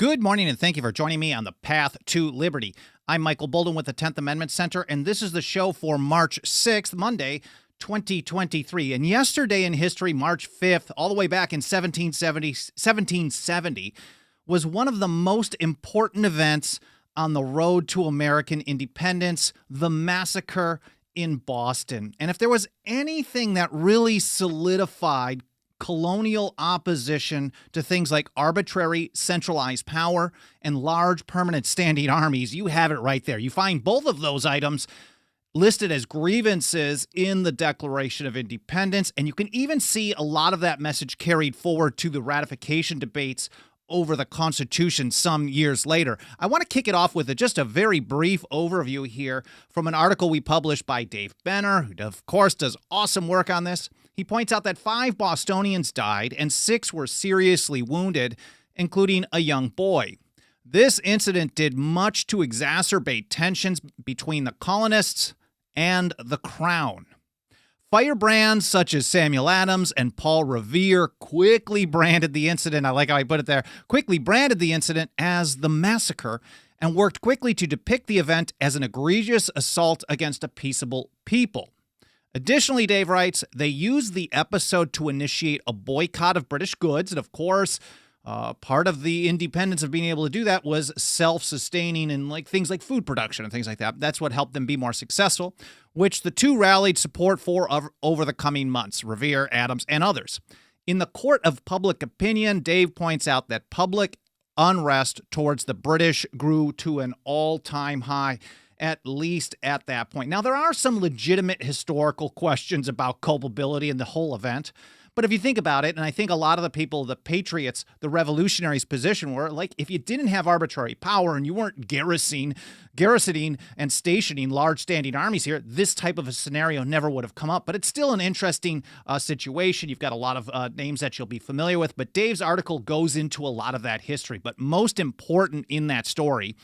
Good morning, and thank you for joining me on the Path to Liberty. I'm Michael Bolden with the 10th Amendment Center, and this is the show for March 6th, Monday, 2023. And yesterday in history, March 5th, all the way back in 1770, was one of the most important events on the road to American independence, the Massacre in Boston. And if there was anything that really solidified colonial opposition to things like arbitrary centralized power and large permanent standing armies, you have it right there. You find both of those items listed as grievances in the Declaration of Independence, and you can even see a lot of that message carried forward to the ratification debates over the Constitution some years later. I want to kick it off with just a very brief overview here from an article we published by Dave Benner, who, of course, does awesome work on this. He points out that 5 Bostonians died and 6 were seriously wounded, including a young boy. This incident did much to exacerbate tensions between the colonists and the Crown. Firebrands such as Samuel Adams and Paul Revere quickly branded the incident, I like how I put it there, quickly branded the incident as the Massacre and worked quickly to depict the event as an egregious assault against a peaceable people. Additionally, Dave writes, they used the episode to initiate a boycott of British goods. And of course, part of the independence of being able to do that was self-sustaining and things like food production and things like that. That's what helped them be more successful, which the two rallied support for over the coming months, Revere, Adams, and others. In the court of public opinion, Dave points out that public unrest towards the British grew to an all-time high, at least at that point. Now, there are some legitimate historical questions about culpability in the whole event. But if you think about it, and I think a lot of the people, the patriots, the revolutionaries' position were, if you didn't have arbitrary power and you weren't garrisoning and stationing large standing armies here, this type of a scenario never would have come up. But it's still an interesting situation. You've got a lot of names that you'll be familiar with. But Dave's article goes into a lot of that history. But most important in that story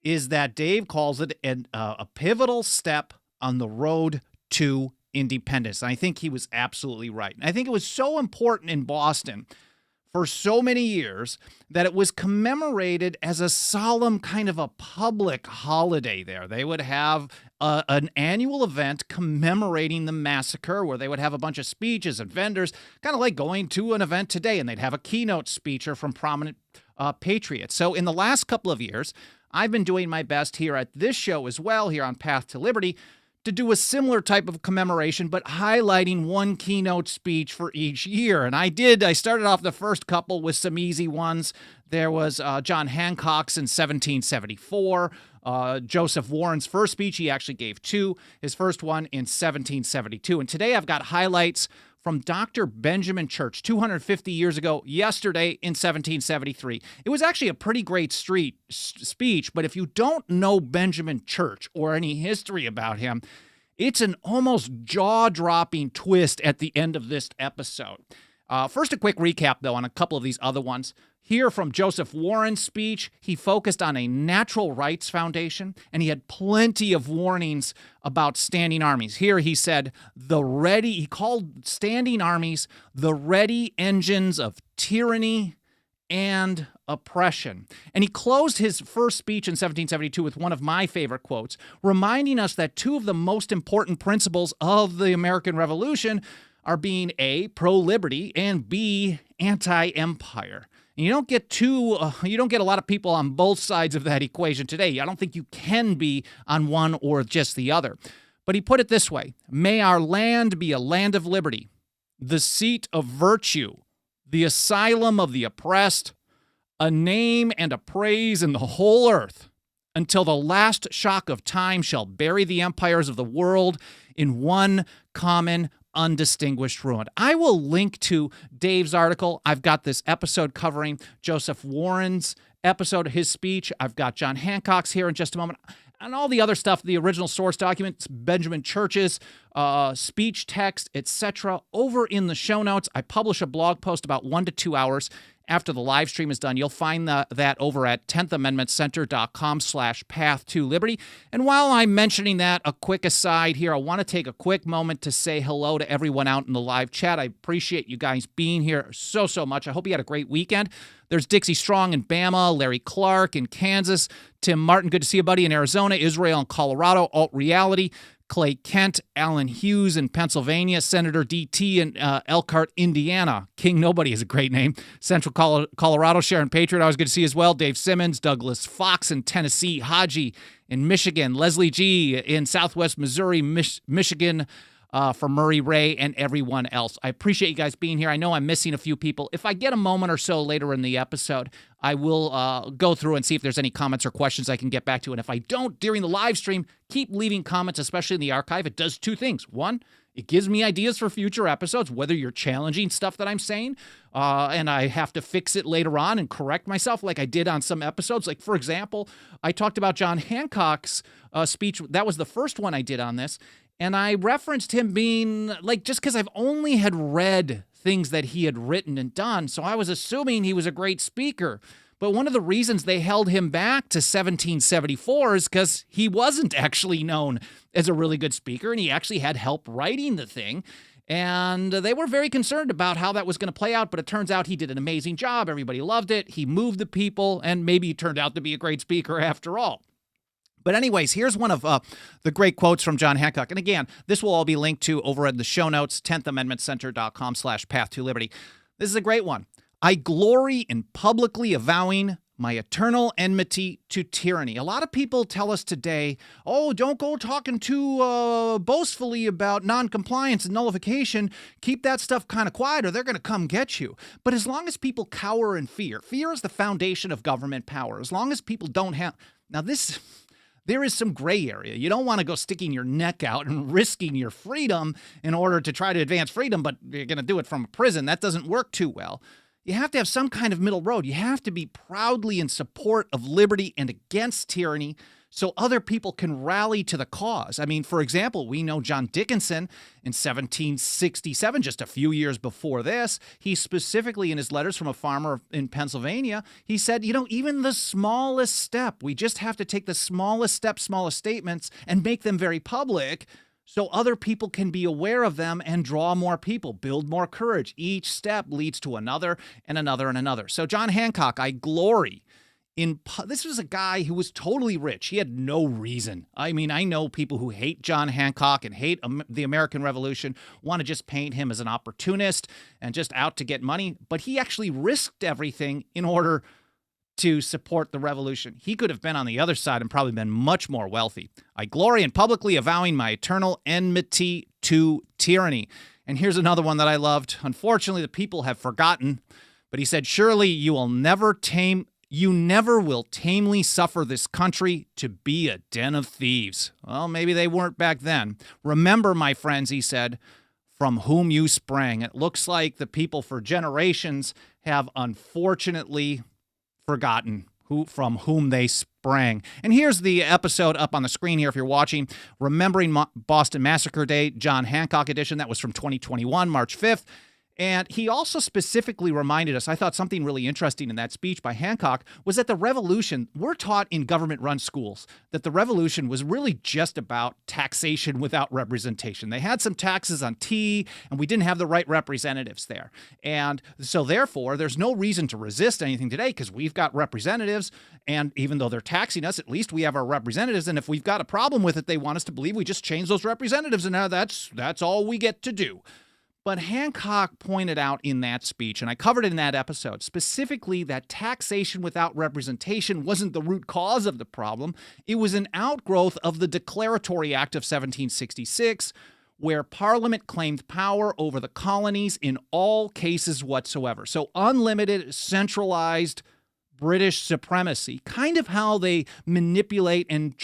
is that Dave calls it a pivotal step on the road to independence. And I think he was absolutely right. And I think it was so important in Boston for so many years that it was commemorated as a solemn kind of a public holiday there. They would have an annual event commemorating the massacre where they would have a bunch of speeches and vendors, kind of like going to an event today, and they'd have a keynote speaker from prominent patriots. So in the last couple of years, I've been doing my best here at this show as well, here on Path to Liberty, to do a similar type of commemoration, but highlighting one keynote speech for each year. And I started off the first couple with some easy ones. There was John Hancock's in 1774. Joseph Warren's first speech, he actually gave 2. His first one in 1772. And today I've got highlights from Dr. Benjamin Church 250 years ago, yesterday in 1773. It was actually a pretty great speech, but if you don't know Benjamin Church or any history about him, it's an almost jaw-dropping twist at the end of this episode. First, a quick recap, though, on a couple of these other ones. Here from Joseph Warren's speech, he focused on a natural rights foundation, and he had plenty of warnings about standing armies. Here he said, he called standing armies the ready engines of tyranny and oppression. And he closed his first speech in 1772 with one of my favorite quotes, reminding us that 2 of the most important principles of the American Revolution are being A, pro-liberty, and B, anti-empire. And you don't get a lot of people on both sides of that equation today. I don't think you can be on one or just the other. But he put it this way: may our land be a land of liberty, the seat of virtue, the asylum of the oppressed, a name and a praise in the whole earth, until the last shock of time shall bury the empires of the world in one common undistinguished ruin. I will link to Dave's article. I've got this episode covering Joseph Warren's episode, his speech. I've got John Hancock's here in just a moment. And all the other stuff, the original source documents, Benjamin Church's speech text, etc. over in the show notes. I publish a blog post about 1 to 2 hours after the live stream is done. You'll find that over at 10thamendmentcenter.com/path-to-liberty. And while I'm mentioning that, a quick aside here, I want to take a quick moment to say hello to everyone out in the live chat. I appreciate you guys being here so much. I hope you had a great weekend. There's Dixie Strong in Bama, Larry Clark in Kansas, Tim Martin, good to see you, buddy, in Arizona, Israel in Colorado, Alt Reality, Clay Kent, Alan Hughes in Pennsylvania, Senator DT in Elkhart, Indiana. King Nobody is a great name. Central Colorado, Sharon Patriot, always good to see you as well. Dave Simmons, Douglas Fox in Tennessee, Haji in Michigan, Leslie G in Southwest Missouri, Michigan, for Murray Ray and everyone else. I appreciate you guys being here. I know I'm missing a few people. If I get a moment or so later in the episode, I will go through and see if there's any comments or questions I can get back to. And if I don't during the live stream, keep leaving comments, especially in the archive. It does two things. One, it gives me ideas for future episodes, whether you're challenging stuff that I'm saying, and I have to fix it later on and correct myself like I did on some episodes. Like, for example, I talked about John Hancock's speech. That was the first one I did on this. And I referenced him being, like, just because I've only had read things that he had written and done, so I was assuming he was a great speaker. But one of the reasons they held him back to 1774 is because he wasn't actually known as a really good speaker, and he actually had help writing the thing. And they were very concerned about how that was going to play out, but it turns out he did an amazing job. Everybody loved it. He moved the people, and maybe he turned out to be a great speaker after all. But anyways, here's one of the great quotes from John Hancock. And again, this will all be linked to over in the show notes, 10thamendmentcenter.com/path-to-liberty. This is a great one. I glory in publicly avowing my eternal enmity to tyranny. A lot of people tell us today, oh, don't go talking too boastfully about noncompliance and nullification. Keep that stuff kind of quiet or they're going to come get you. But as long as people cower in fear is the foundation of government power. As long as people don't have... Now this... There is some gray area. You don't want to go sticking your neck out and risking your freedom in order to try to advance freedom, but you're going to do it from a prison. That doesn't work too well. You have to have some kind of middle road. You have to be proudly in support of liberty and against tyranny so other people can rally to the cause. I mean, for example, we know John Dickinson in 1767, just a few years before this, he specifically in his letters from a farmer in Pennsylvania, he said, even the smallest step, we just have to take the smallest step, smallest statements and make them very public so other people can be aware of them and draw more people, build more courage. Each step leads to another and another and another. So John Hancock, I glory this was a guy who was totally rich. He had no reason. I mean, I know people who hate John Hancock and hate the American Revolution, want to just paint him as an opportunist and just out to get money. But he actually risked everything in order to support the revolution. He could have been on the other side and probably been much more wealthy. I glory in publicly avowing my eternal enmity to tyranny. And here's another one that I loved. Unfortunately, the people have forgotten. But he said, surely you never will tamely suffer this country to be a den of thieves. Well, maybe they weren't back then. Remember, my friends, he said, from whom you sprang. It looks like the people for generations have unfortunately forgotten from whom they sprang. And here's the episode up on the screen here if you're watching. Remembering Boston Massacre Day, John Hancock edition. That was from 2021, March 5th. And he also specifically reminded us, I thought something really interesting in that speech by Hancock was that the revolution, we're taught in government-run schools that the revolution was really just about taxation without representation. They had some taxes on tea, and we didn't have the right representatives there. And so therefore, there's no reason to resist anything today because we've got representatives, and even though they're taxing us, at least we have our representatives, and if we've got a problem with it, they want us to believe we just change those representatives, and now that's all we get to do. But Hancock pointed out in that speech, and I covered it in that episode, specifically that taxation without representation wasn't the root cause of the problem. It was an outgrowth of the Declaratory Act of 1766, where Parliament claimed power over the colonies in all cases whatsoever. So unlimited, centralized British supremacy, kind of how they manipulate and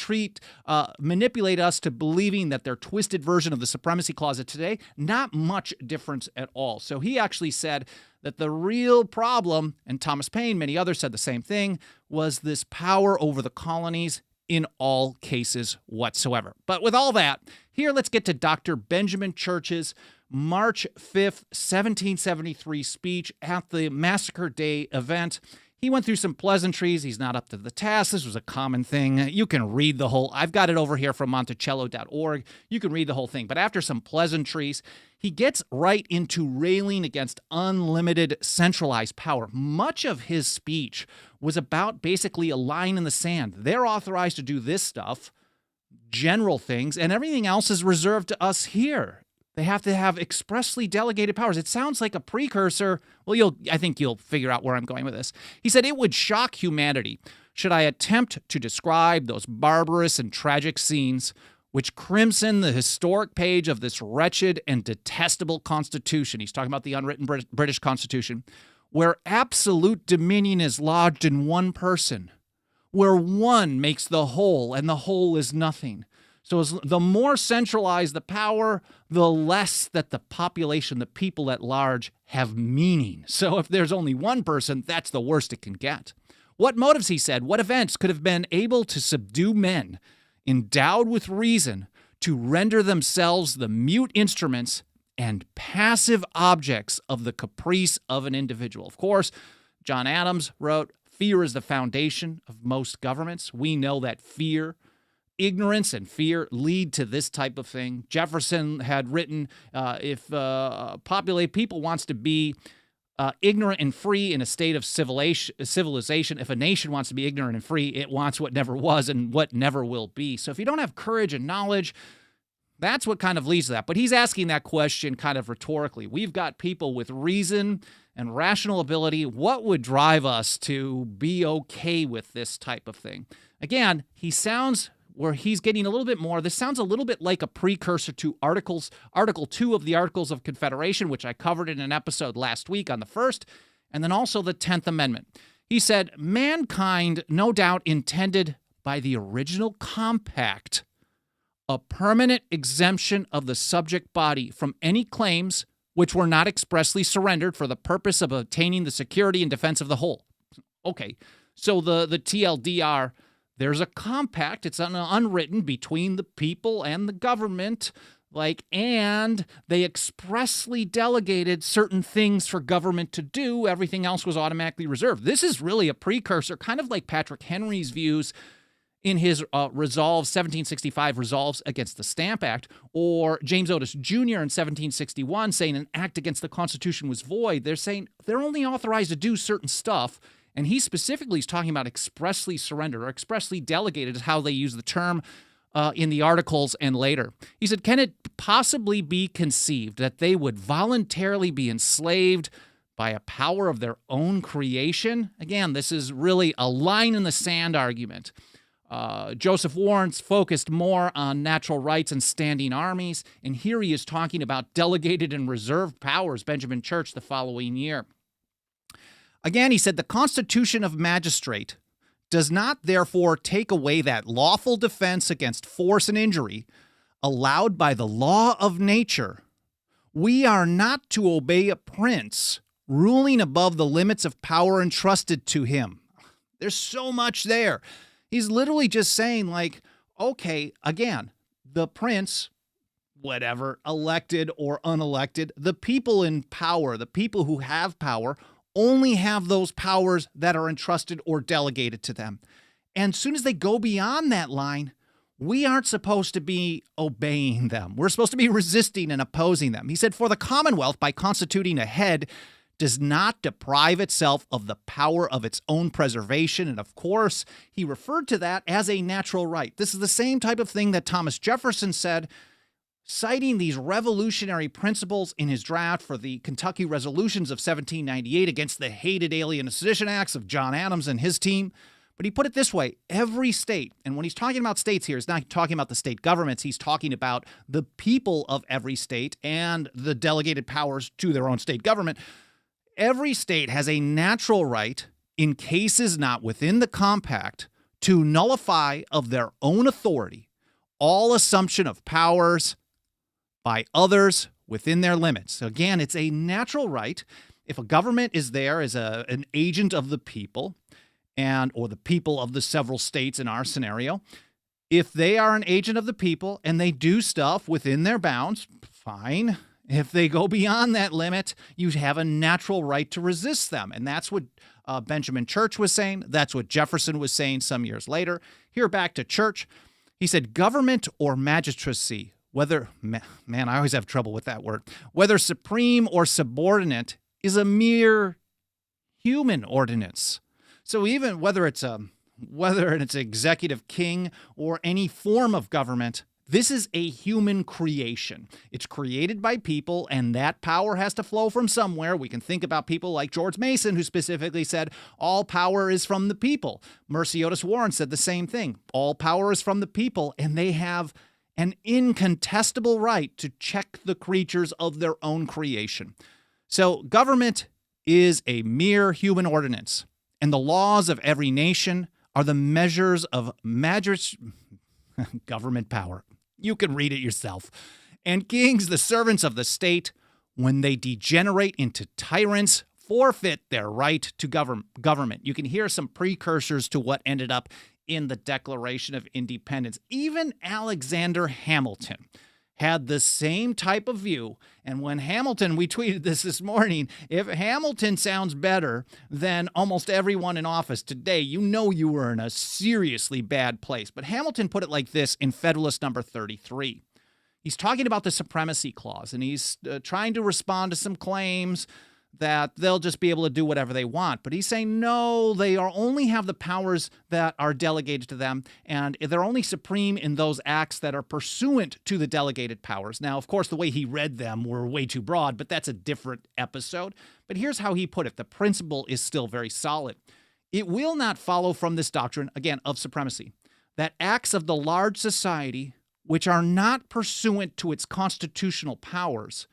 manipulate us to believing that their twisted version of the supremacy clause of today, not much difference at all. So he actually said that the real problem, and Thomas Paine, many others said the same thing, was this power over the colonies in all cases whatsoever. But with all that, here let's get to Dr. Benjamin Church's March 5th, 1773 speech at the Massacre Day event. He went through some pleasantries. He's not up to the task. This was a common thing. You can read the whole, I've got it over here from monticello.org. You can read the whole thing. But after some pleasantries, he gets right into railing against unlimited centralized power. Much of his speech was about basically a line in the sand. They're authorized to do this stuff, general things, and everything else is reserved to us here. They have to have expressly delegated powers. It sounds like a precursor. Well, I think you'll figure out where I'm going with this. He said, it would shock humanity should I attempt to describe those barbarous and tragic scenes which crimson the historic page of this wretched and detestable Constitution. He's talking about the unwritten British Constitution, where absolute dominion is lodged in one person, where one makes the whole and the whole is nothing. So the more centralized the power, the less that the population, the people at large, have meaning. So if there's only one person, that's the worst it can get. What motives, he said, what events could have been able to subdue men, endowed with reason, to render themselves the mute instruments and passive objects of the caprice of an individual? Of course, John Adams wrote, fear is the foundation of most governments. We know that ignorance and fear lead to this type of thing. Jefferson had written, if people wants to be ignorant and free in a state of civilization, if a nation wants to be ignorant and free, it wants what never was and what never will be. So if you don't have courage and knowledge, that's what kind of leads to that. But he's asking that question kind of rhetorically. We've got people with reason and rational ability. What would drive us to be okay with this type of thing? Again, he sounds where he's getting a little bit more. This sounds a little bit like a precursor to Article 2 of the Articles of Confederation, which I covered in an episode last week on the 1st, and then also the 10th Amendment. He said, mankind no doubt intended by the original compact a permanent exemption of the subject body from any claims which were not expressly surrendered for the purpose of obtaining the security and defense of the whole. Okay, so the TLDR, there's a compact, it's unwritten between the people and the government, and they expressly delegated certain things for government to do. Everything else was automatically reserved. This is really a precursor, kind of like Patrick Henry's views in his 1765 resolves against the Stamp Act, or James Otis Jr. in 1761 saying an act against the Constitution was void. They're saying they're only authorized to do certain stuff. And he specifically is talking about expressly surrendered or expressly delegated is how they use the term in the articles and later. He said, can it possibly be conceived that they would voluntarily be enslaved by a power of their own creation? Again, this is really a line in the sand argument. Joseph Warren's focused more on natural rights and standing armies, and here he is talking about delegated and reserved powers, Benjamin Church, the following year. Again, he said, the Constitution of Magistrate does not therefore take away that lawful defense against force and injury allowed by the law of nature. We are not to obey a prince ruling above the limits of power entrusted to him. There's so much there. He's literally just saying, okay, again, the prince, whatever, elected or unelected, the people in power, the people who have power, only have those powers that are entrusted or delegated to them. And as soon as they go beyond that line, we aren't supposed to be obeying them. We're supposed to be resisting and opposing them. He said, for the Commonwealth, by constituting a head, does not deprive itself of the power of its own preservation. And of course, he referred to that as a natural right. This is the same type of thing that Thomas Jefferson said, citing these revolutionary principles in his draft for the Kentucky Resolutions of 1798 against the hated Alien and Sedition Acts of John Adams and his team. But he put it this way, every state, and when he's talking about states here, he's not talking about the state governments, he's talking about the people of every state and the delegated powers to their own state government. Every state has a natural right, in cases not within the compact, to nullify of their own authority all assumption of powers by others within their limits. So again, it's a natural right. If a government is there as an agent of the people or the people of the several states in our scenario, if they are an agent of the people and they do stuff within their bounds, fine. If they go beyond that limit, you have a natural right to resist them. And that's what Benjamin Church was saying. That's what Jefferson was saying some years later. Here back to Church. He said, government or magistracy, whether, man, I always have trouble with that word, whether supreme or subordinate, is a mere human ordinance. So even whether it's executive king or any form of government, this is a human creation. It's created by people, and that power has to flow from somewhere. We can think about people like George Mason, who specifically said, all power is from the people. Mercy Otis Warren said the same thing. All power is from the people, and they have an incontestable right to check the creatures of their own creation. So government is a mere human ordinance, and the laws of every nation are the measures of government power. You can read it yourself. And kings, the servants of the state, when they degenerate into tyrants, forfeit their right to government. You can hear some precursors to what ended up in the Declaration of Independence. Even Alexander Hamilton had the same type of view. And when Hamilton, we tweeted this morning, if Hamilton sounds better than almost everyone in office today, you know you were in a seriously bad place. But Hamilton put it like this in Federalist number 33. He's talking about the Supremacy Clause, and he's trying to respond to some claims that they'll just be able to do whatever they want. But he's saying, no, they only have the powers that are delegated to them, and they're only supreme in those acts that are pursuant to the delegated powers. Now, of course, the way he read them were way too broad, but that's a different episode. But here's how he put it. The principle is still very solid. It will not follow from this doctrine, again, of supremacy, that acts of the large society, which are not pursuant to its constitutional powers,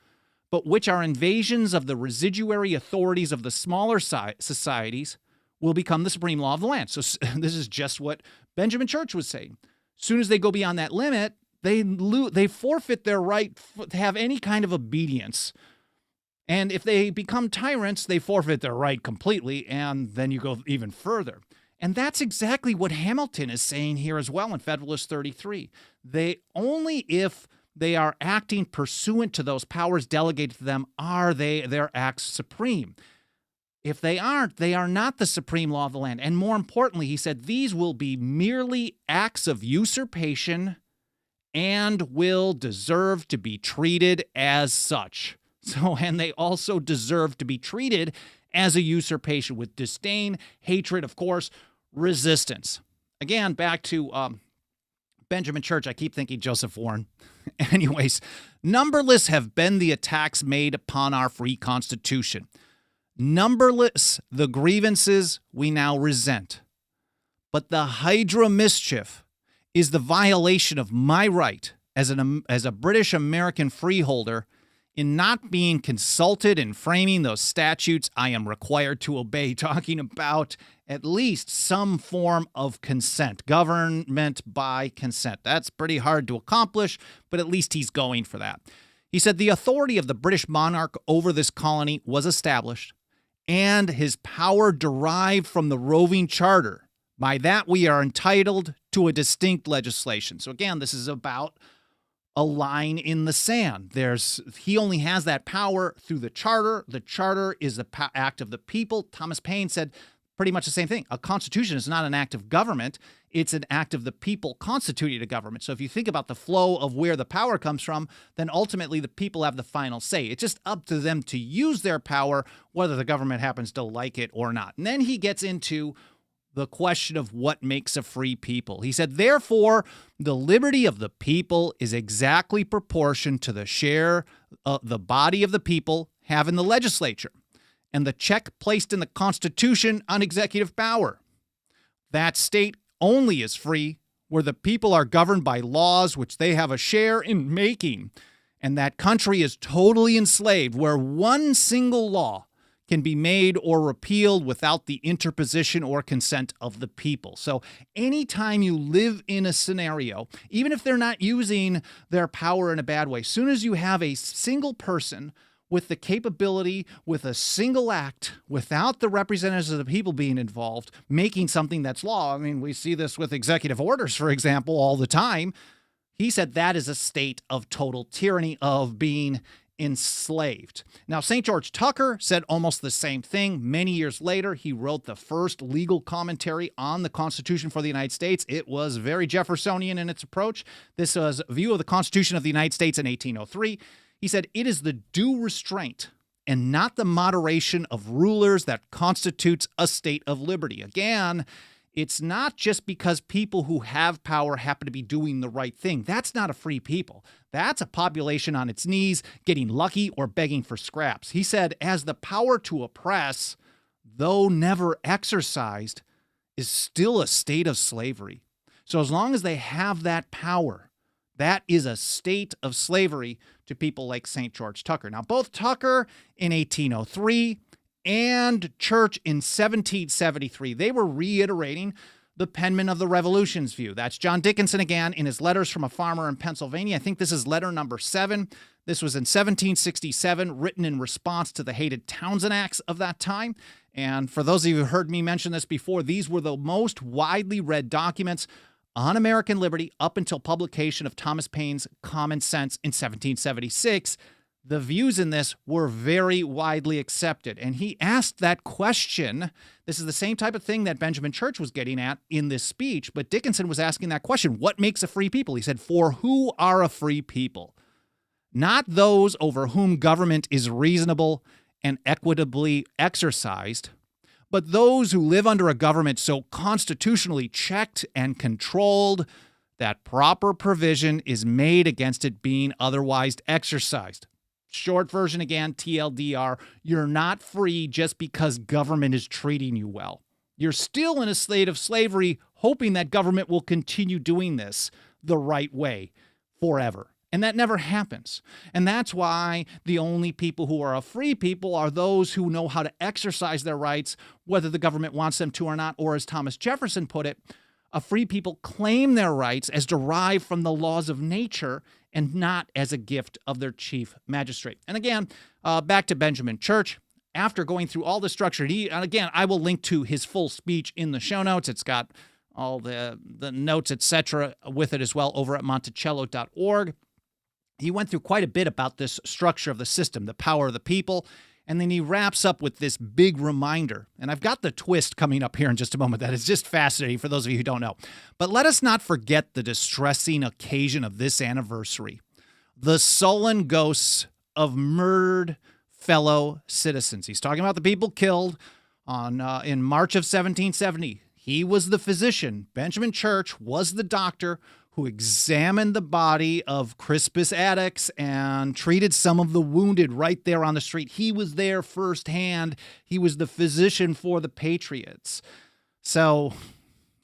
but which are invasions of the residuary authorities of the smaller societies, will become the supreme law of the land. So this is just what Benjamin Church was saying. As soon as they go beyond that limit, they forfeit their right to have any kind of obedience. And if they become tyrants, they forfeit their right completely, and then you go even further. And that's exactly what Hamilton is saying here as well in Federalist 33. Only if they are acting pursuant to those powers delegated to them are their acts supreme. If they aren't, they are not the supreme law of the land. And more importantly, he said, these will be merely acts of usurpation and will deserve to be treated as such. And they also deserve to be treated as a usurpation with disdain, hatred, of course, resistance. Again, back to Benjamin Church. I keep thinking Joseph Warren. Anyways, numberless have been the attacks made upon our free Constitution. Numberless the grievances we now resent. But the hydra mischief is the violation of my right as a British American freeholder in not being consulted in framing those statutes I am required to obey, talking about at least some form of consent, government by consent. That's pretty hard to accomplish, but at least he's going for that. He said the authority of the British monarch over this colony was established, and his power derived from the roving charter. By that, we are entitled to a distinct legislation. So again, this is about a line in the sand. He only has that power through the charter. The charter is the act of the people. Thomas Paine said pretty much the same thing. A constitution is not an act of government. It's an act of the people constituting a government. So if you think about the flow of where the power comes from, then ultimately the people have the final say. It's just up to them to use their power, whether the government happens to like it or not. And then he gets into the question of what makes a free people. He said, therefore, the liberty of the people is exactly proportioned to the share the body of the people have in the legislature, and the check placed in the Constitution on executive power. That state only is free where the people are governed by laws which they have a share in making, and that country is totally enslaved where one single law can be made or repealed without the interposition or consent of the people. So anytime you live in a scenario, even if they're not using their power in a bad way, as soon as you have a single person with the capability, with a single act, without the representatives of the people being involved, making something that's law. I mean, we see this with executive orders, for example, all the time. He said that is a state of total tyranny, of being enslaved. Now, St. George Tucker said almost the same thing. Many years later, he wrote the first legal commentary on the Constitution for the United States. It was very Jeffersonian in its approach. This was a view of the Constitution of the United States in 1803. He said, "It is the due restraint and not the moderation of rulers that constitutes a state of liberty." Again, it's not just because people who have power happen to be doing the right thing. That's not a free people. That's a population on its knees, getting lucky or begging for scraps. He said, as the power to oppress, though never exercised, is still a state of slavery. So as long as they have that power, that is a state of slavery to people like St. George Tucker. Now, both Tucker in 1803 and Church in 1773, they were reiterating the penman of the Revolution's view. That's John Dickinson again in his Letters from a Farmer in Pennsylvania. I think this is letter number 7. This was in 1767, written in response to the hated Townsend Acts of that time. And for those of you who heard me mention this before, these were the most widely read documents on American liberty up until publication of Thomas Paine's Common Sense in 1776. The views in this were very widely accepted. And he asked that question. This is the same type of thing that Benjamin Church was getting at in this speech, but Dickinson was asking that question. What makes a free people? He said, for who are a free people? Not those over whom government is reasonable and equitably exercised, but those who live under a government so constitutionally checked and controlled that proper provision is made against it being otherwise exercised. Short version again, TLDR, you're not free just because government is treating you well. You're still in a state of slavery, hoping that government will continue doing this the right way forever. And that never happens. And that's why the only people who are a free people are those who know how to exercise their rights, whether the government wants them to or not, or as Thomas Jefferson put it, a free people claim their rights as derived from the laws of nature and not as a gift of their chief magistrate. And again, back to Benjamin Church. After going through all the structure, and again, I will link to his full speech in the show notes. It's got all the notes, etc., with it as well over at monticello.org. He went through quite a bit about this structure of the system, the power of the people, and then he wraps up with this big reminder. And I've got the twist coming up here in just a moment. That is just fascinating for those of you who don't know. But let us not forget the distressing occasion of this anniversary. The sullen ghosts of murdered fellow citizens. He's talking about the people killed in March of 1770. He was the physician. Benjamin Church was the doctor who examined the body of Crispus Attucks and treated some of the wounded right there on the street. He was there firsthand. He was the physician for the patriots. So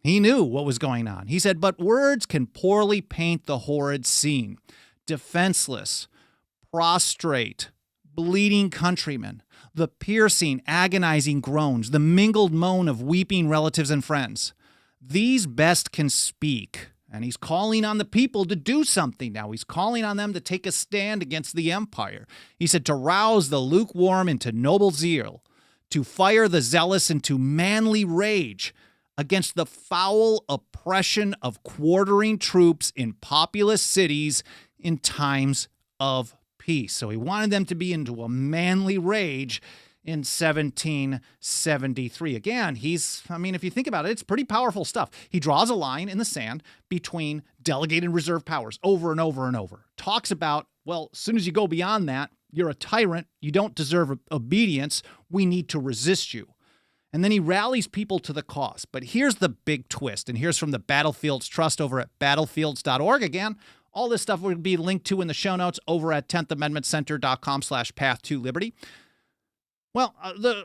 he knew what was going on. He said, but words can poorly paint the horrid scene. Defenseless, prostrate, bleeding countrymen, the piercing, agonizing groans, the mingled moan of weeping relatives and friends. These best can speak. And he's calling on the people to do something now. He's calling on them to take a stand against the empire. He said to rouse the lukewarm into noble zeal, to fire the zealous into manly rage against the foul oppression of quartering troops in populous cities in times of peace. So he wanted them to be into a manly rage in 1773. Again, if you think about it, it's pretty powerful stuff. He draws a line in the sand between delegated and reserved powers over and over and over. Talks about, well, as soon as you go beyond that, you're a tyrant. You don't deserve obedience. We need to resist you. And then he rallies people to the cause. But here's the big twist. And here's from the Battlefields Trust over at battlefields.org. Again, all this stuff will be linked to in the show notes over at 10thamendmentcenter.com/path-to-liberty. Well,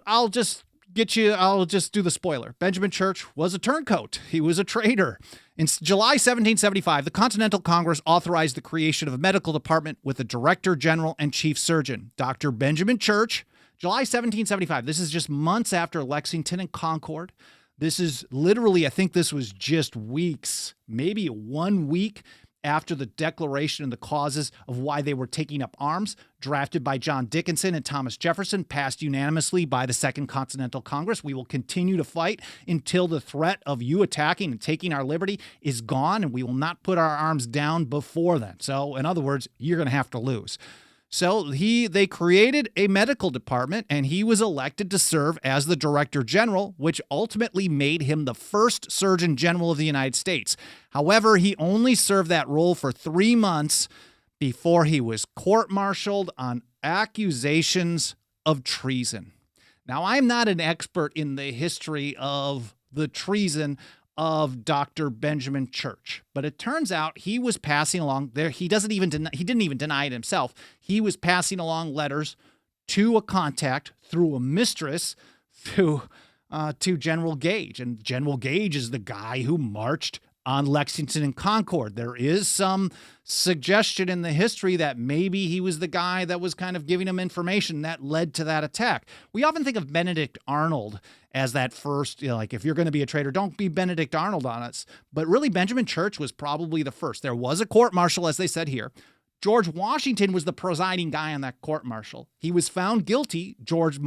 I'll just do the spoiler. Benjamin Church was a turncoat. He was a traitor. In July 1775, the Continental Congress authorized the creation of a medical department with a director general and chief surgeon. Dr. Benjamin Church, July 1775. This is just months after Lexington and Concord. This is literally, I think this was just weeks, maybe 1 week after the declaration and the causes of why they were taking up arms, drafted by John Dickinson and Thomas Jefferson, passed unanimously by the Second Continental Congress. We will continue to fight until the threat of you attacking and taking our liberty is gone, and we will not put our arms down before then. So, in other words, you're going to have to lose. So they created a medical department, and he was elected to serve as the Director General, which ultimately made him the first Surgeon General of the United States. However, he only served that role for 3 months before he was court-martialed on accusations of treason. Now, I'm not an expert in the history of the treason of Dr. Benjamin Church, but it turns out he was passing along there. He didn't even deny it himself. He was passing along letters to a contact through a mistress to General Gage, and General Gage is the guy who marched on Lexington and Concord. There is some suggestion in the history that maybe he was the guy that was kind of giving him information that led to that attack. We often think of Benedict Arnold as that first, like, if you're going to be a traitor, don't be Benedict Arnold on us. But really, Benjamin Church was probably the first. There was a court-martial, as they said here. George Washington was the presiding guy on that court-martial. He was found guilty. George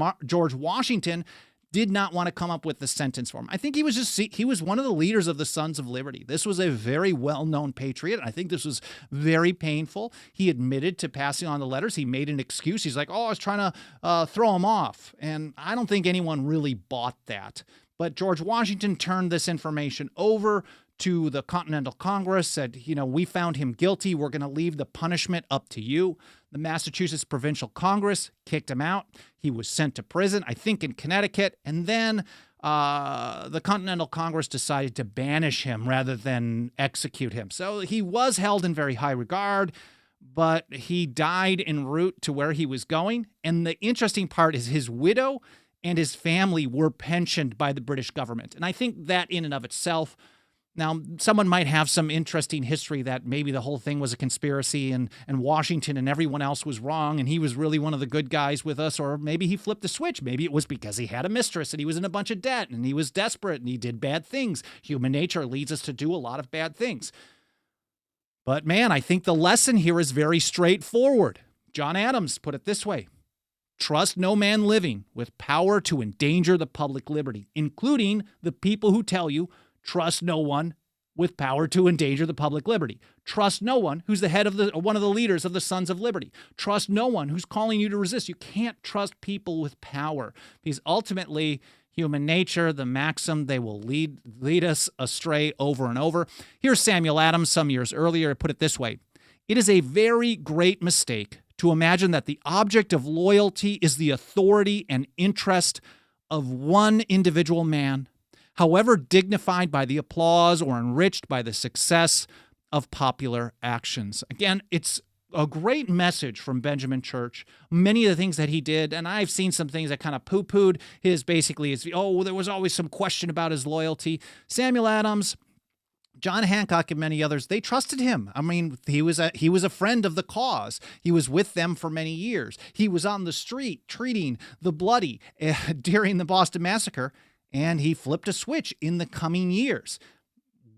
Washington did not want to come up with the sentence for him. I think he was one of the leaders of the Sons of Liberty. This was a very well-known patriot. I think this was very painful. He admitted to passing on the letters. He made an excuse. He's like, I was trying to throw him off. And I don't think anyone really bought that. But George Washington turned this information over to the Continental Congress, said, we found him guilty. We're going to leave the punishment up to you. The Massachusetts Provincial Congress kicked him out. He was sent to prison, I think in Connecticut. And then the Continental Congress decided to banish him rather than execute him. So he was held in very high regard, but he died en route to where he was going. And the interesting part is his widow and his family were pensioned by the British government. And I think that in and of itself, now, someone might have some interesting history that maybe the whole thing was a conspiracy and Washington and everyone else was wrong and he was really one of the good guys with us, or maybe he flipped the switch. Maybe it was because he had a mistress and he was in a bunch of debt and he was desperate and he did bad things. Human nature leads us to do a lot of bad things. But man, I think the lesson here is very straightforward. John Adams put it this way: trust no man living with power to endanger the public liberty, including the people who tell you trust no one with power to endanger the public liberty. Trust no one who's the head of one of the leaders of the Sons of Liberty. Trust no one who's calling you to resist. You can't trust people with power, because ultimately, human nature, the maxim, they will lead us astray over and over. Here's Samuel Adams some years earlier put it this way: it is a very great mistake to imagine that the object of loyalty is the authority and interest of one individual man, however dignified by the applause or enriched by the success of popular actions. Again, it's a great message from Benjamin Church. Many of the things that he did, and I've seen some things that kind of poo-pooed there was always some question about his loyalty. Samuel Adams, John Hancock, and many others, they trusted him. I mean, he was a friend of the cause. He was with them for many years. He was on the street treating the bloody during the Boston Massacre, and he flipped a switch in the coming years.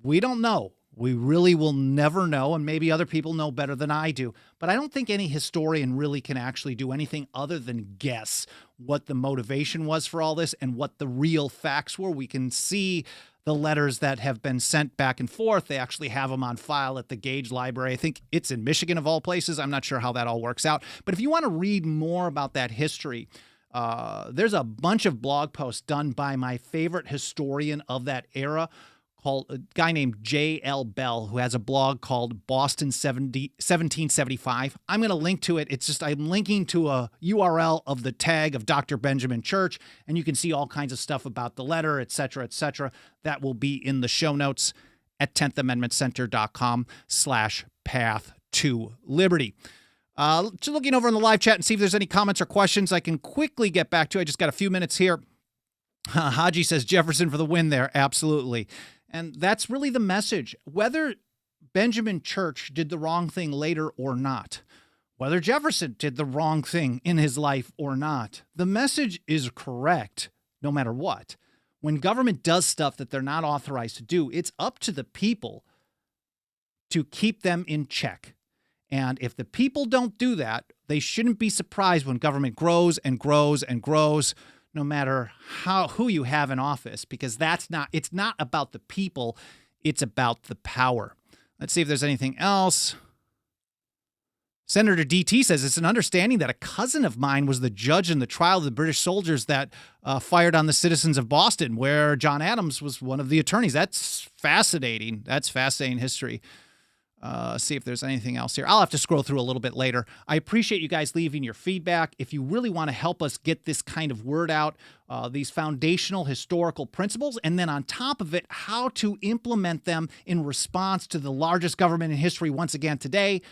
We don't know. We really will never know, and maybe other people know better than I do. But I don't think any historian really can actually do anything other than guess what the motivation was for all this and what the real facts were. We can see the letters that have been sent back and forth. They actually have them on file at the Gage Library. I think it's in Michigan, of all places. I'm not sure how that all works out. But if you want to read more about that history, there's a bunch of blog posts done by my favorite historian of that era, called a guy named J.L. Bell, who has a blog called Boston 1775. I'm going to link to it. I'm linking to a URL of the tag of Dr. Benjamin Church, and you can see all kinds of stuff about the letter, et cetera, et cetera. That will be in the show notes at 10thamendmentcenter.com/path to liberty. Just looking over in the live chat and see if there's any comments or questions I can quickly get back to. I just got a few minutes here. Haji says Jefferson for the win there. Absolutely. And that's really the message. Whether Benjamin Church did the wrong thing later or not, whether Jefferson did the wrong thing in his life or not, the message is correct no matter what. When government does stuff that they're not authorized to do, it's up to the people to keep them in check. And if the people don't do that, they shouldn't be surprised when government grows and grows and grows, no matter who you have in office, because it's not about the people, it's about the power. Let's see if there's anything else. Senator DT says it's an understanding that a cousin of mine was the judge in the trial of the British soldiers that fired on the citizens of Boston, where John Adams was one of the attorneys. That's fascinating. That's fascinating history. See if there's anything else here. I'll have to scroll through a little bit later. I appreciate you guys leaving your feedback. If you really want to help us get this kind of word out, these foundational historical principles, and then on top of it, how to implement them in response to the largest government in history once again today,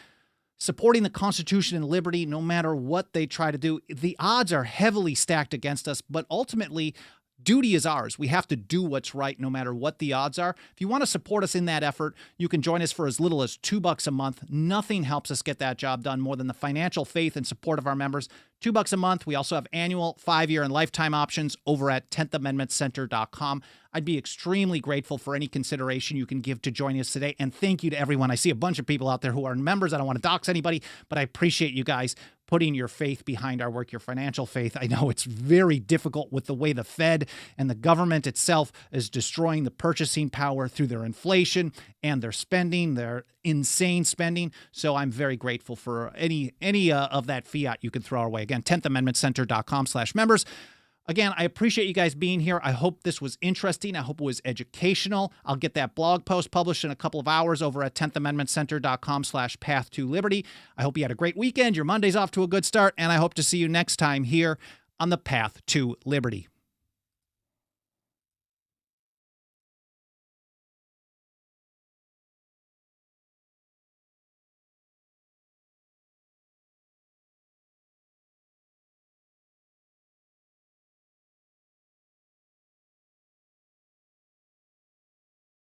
supporting the Constitution and liberty, no matter what they try to do. The odds are heavily stacked against us, but ultimately, duty is ours. We have to do what's right no matter what the odds are. If you want to support us in that effort, you can join us for as little as $2 a month. Nothing helps us get that job done more than the financial faith and support of our members. $2 a month. We also have annual, 5-year, and lifetime options over at 10thamendmentcenter.com. I'd be extremely grateful for any consideration you can give to join us today. And thank you to everyone. I see a bunch of people out there who are members. I don't want to dox anybody, but I appreciate you guys putting your faith behind our work, your financial faith. I know it's very difficult with the way the Fed and the government itself is destroying the purchasing power through their inflation and their spending, their insane spending. So I'm very grateful for any of that fiat you can throw our way. Again, 10thamendmentcenter.com/members. Again, I appreciate you guys being here. I hope this was interesting. I hope it was educational. I'll get that blog post published in a couple of hours over at 10thamendmentcenter.com/path to liberty. I hope you had a great weekend. Your Monday's off to a good start, and I hope to see you next time here on the Path to Liberty.